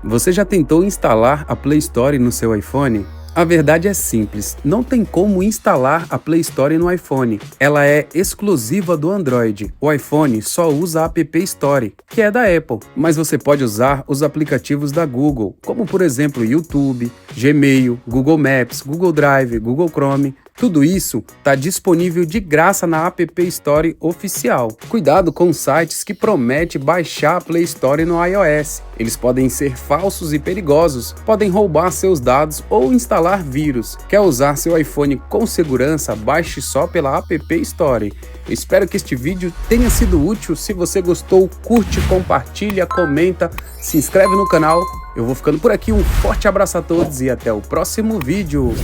Você já tentou instalar a Play Store no seu iPhone? A verdade é simples, não tem como instalar a Play Store no iPhone. Ela é exclusiva do Android. O iPhone só usa a App Store, que é da Apple, mas você pode usar os aplicativos da Google, como por exemplo YouTube, Gmail, Google Maps, Google Drive, Google Chrome. Tudo isso está disponível de graça na App Store oficial. Cuidado com sites que prometem baixar a Play Store no iOS. Eles podem ser falsos e perigosos, podem roubar seus dados ou instalar vírus. Quer usar seu iPhone com segurança? Baixe só pela App Store. Eu espero que este vídeo tenha sido útil. Se você gostou, curte, compartilha, comenta, se inscreve no canal. Eu vou ficando por aqui, um forte abraço a todos e até o próximo vídeo.